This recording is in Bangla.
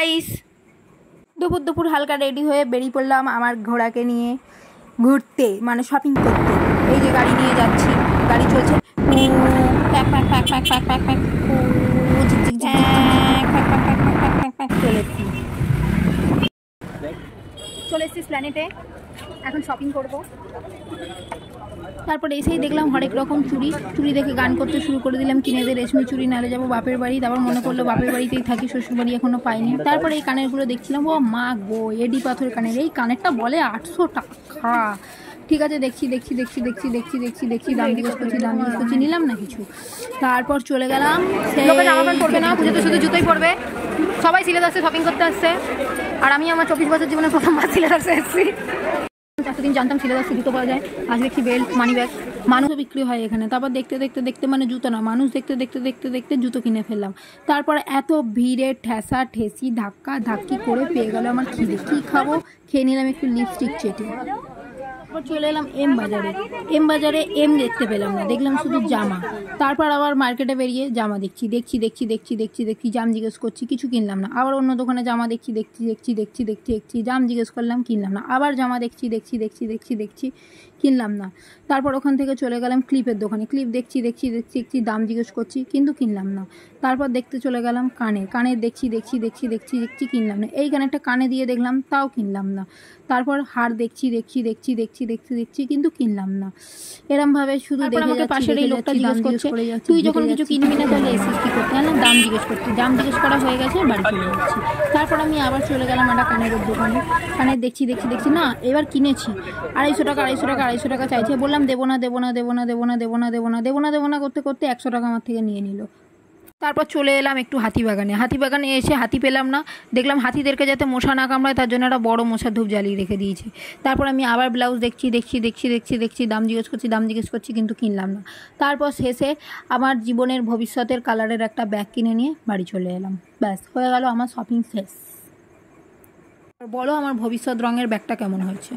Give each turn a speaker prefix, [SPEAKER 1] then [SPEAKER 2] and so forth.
[SPEAKER 1] গাইস, দুপুর দুপুর হালকা রেডি হয়ে বেরিয়ে পড়লাম আমার ঘোড়াকে নিয়ে ঘুরতে, মানে শপিং করতে। এই যে গাড়ি নিয়ে যাচ্ছি, গাড়ি চলছে, pack pack pack pack pack pack pack, চলে এসেছি প্ল্যানেটে, এখন শপিং করব। তারপরে এসেই দেখলাম হরেক রকম চুড়ি, চুড়ি দেখে গান করতে শুরু করে দিলাম, কিনে দে রেশমি চুড়ি, নালে যাবো বাপের বাড়ি। তারপর মনে করলো বাপের বাড়িতেই থাকি, শ্বশুর বাড়ি এখনো পাইনি। তারপরে এই কানেরগুলো দেখছিলাম, ও মা গো, এডি পাথর কানের। এই কানেরটা বলে 800 টাকা। ঠিক আছে, দেখছি দাম জিজ্ঞেস করছি, নিলাম না কিছু। তারপর চলে গেলাম, লোকে জামা প্যান্ট পরবে না, পুজোতে শুধু জুতোই পরবে, সবাই সিলেট আসছে, শপিং করতে আসছে। আর আমি আমার 24 বছর জীবনে প্রথমবার সিলেট আসতে এসেছি। এতদিন জানতাম সিলেট আসছে জুতো পাওয়া যায়, আজ দেখছি বেল্ট, মানি ব্যাগ, মানুষও বিক্রি হয় এখানে। তারপর দেখতে মানে জুতো না, মানুষ দেখতে জুতো কিনে ফেললাম। তারপর এত ভিড়ে ঠেসা ঠেসি ধাক্কা ধাক্কি করে পেয়ে গেল আমার খিদে। কী খাবো, খেয়ে নিলাম একটু লিপস্টিক চেটে। তারপর চলে এলাম এম বাজারে এম দেখতে পেলাম না, দেখলাম শুধু জামা। তারপর আবার মার্কেটে বেরিয়ে জামা দেখছি, জাম জিজ্ঞেস করছি, কিছু কিনলাম না। আবার অন্য দোকানে জামা দেখছি, জাম জিজ্ঞেস করলাম, কিনলাম না। আবার জামা দেখছি, কিনলাম না। তারপর ওখান থেকে চলে গেলাম ক্লিপের দোকানে, ক্লিপ দেখছি, দাম জিজ্ঞেস করছি, কিন্তু কিনলাম না। তারপর দেখতে চলে গেলাম কানের দেখছি, কিনলাম না। এই কানেরটা কানে দিয়ে দেখলাম, তাও কিনলাম না। তারপর হার দেখছি, কিন্তু কিনলাম না। এরমভাবে শুধু দেখে যাচ্ছি, পাশের এই লোকটা জিজ্ঞেস করছে, তুই যখন কিছু কিনবি না তাহলে এসিস কি করতে? দাম জিজ্ঞেস করছি, দাম জিজ্ঞেস করা হয়ে গেছে, বাড়ি চলে যাচ্ছি। তারপর আমি আবার চলে গেলাম একটা কানের দোকানে, কানের দেখছি, না এবার কিনেছি। 250 টাকা চাইছে, বললাম দেবো না করতে 100 টাকা আমার থেকে নিয়ে নিল। তারপর চলে এলাম একটু হাতিবাগানে এসে হাতি পেলাম না। দেখলাম হাতিদেরকে যাতে মশা না কামড়ায় তার জন্য একটা বড় মশার ধূপ জ্বালিয়ে রেখে দিয়েছে। তারপর আমি আবার ব্লাউজ দেখছি, দাম জিজ্ঞেস করছি, কিন্তু কিনলাম না। তারপর শেষে আমার জীবনের ভবিষ্যতের কালারের একটা ব্যাগ কিনে নিয়ে বাড়ি চলে এলাম। ব্যাস, হয়ে গেল আমার শপিং শেষ। বলো আমার ভবিষ্যৎ রঙের ব্যাগটা কেমন হয়েছে।